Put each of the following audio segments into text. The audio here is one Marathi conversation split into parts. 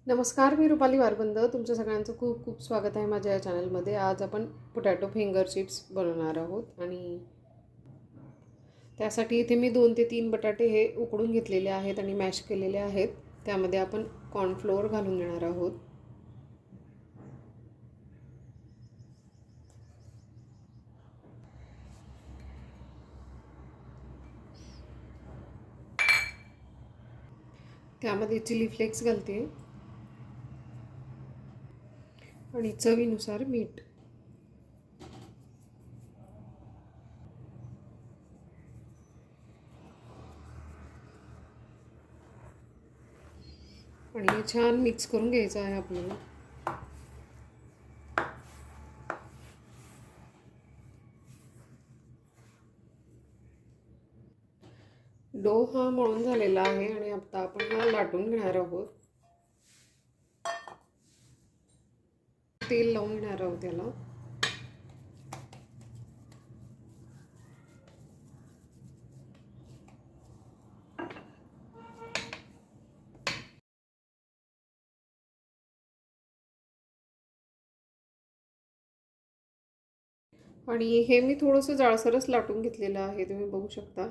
नमस्कार, मी रुपाली वारबंद. तुमच्या सगळ्यांचं खूप खूप स्वागत आहे माझ्या या चॅनलमध्ये. आज आपण पोटॅटो फिंगर चिप्स बनवणार आहोत आणि त्यासाठी इथे मी 2 ते 3 बटाटे हे उकडून घेतलेले आहेत आणि मॅश केलेले आहेत. त्यामध्ये आपण कॉर्नफ्लोअर घालून देणार आहोत. त्यामध्ये चिली फ्लेक्स घालते आणि चवीनुसार मीठ. आणि हे छान मिक्स करून घ्यायचं आहे आपल्याला. डो हा मळून झालेला आहे आणि आता आपण हा लाटून घेणार आहोत. तेल लावून घेणार आहोत त्याला. आणि हे मी थोडंसं जाडसरच लाटून घेतलेलं आहे, तुम्ही बघू शकता.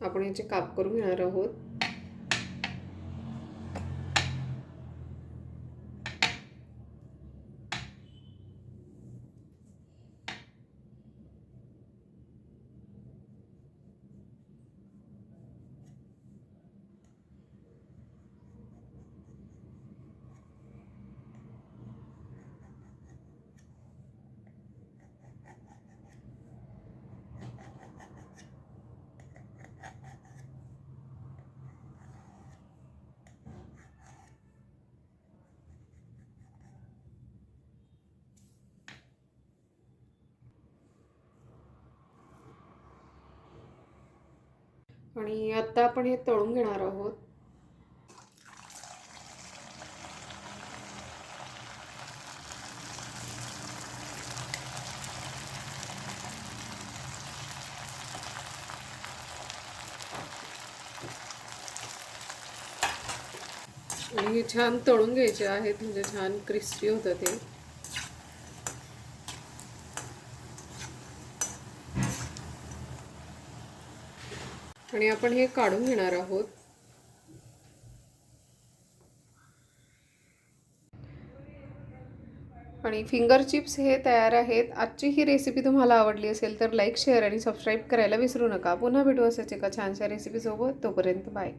आपण याचे काप करून घेणार आहोत. आणि आता आपण हे तळून घेणार आहोत. आणि हे छान तळून घ्यायचे आहेत, म्हणजे छान क्रिस्पी होतं ते. आणि आपण हे काढून घेणार आहोत. आणि फिंगर चिप्स हे तयार आहेत. आजची ही रेसिपी तुम्हाला आवडली असेल तर लाईक, शेअर आणि सबस्क्राईब करायला विसरू नका. पुन्हा भेटू असेच एका छानशा रेसिपीसोबत. तोपर्यंत बाय.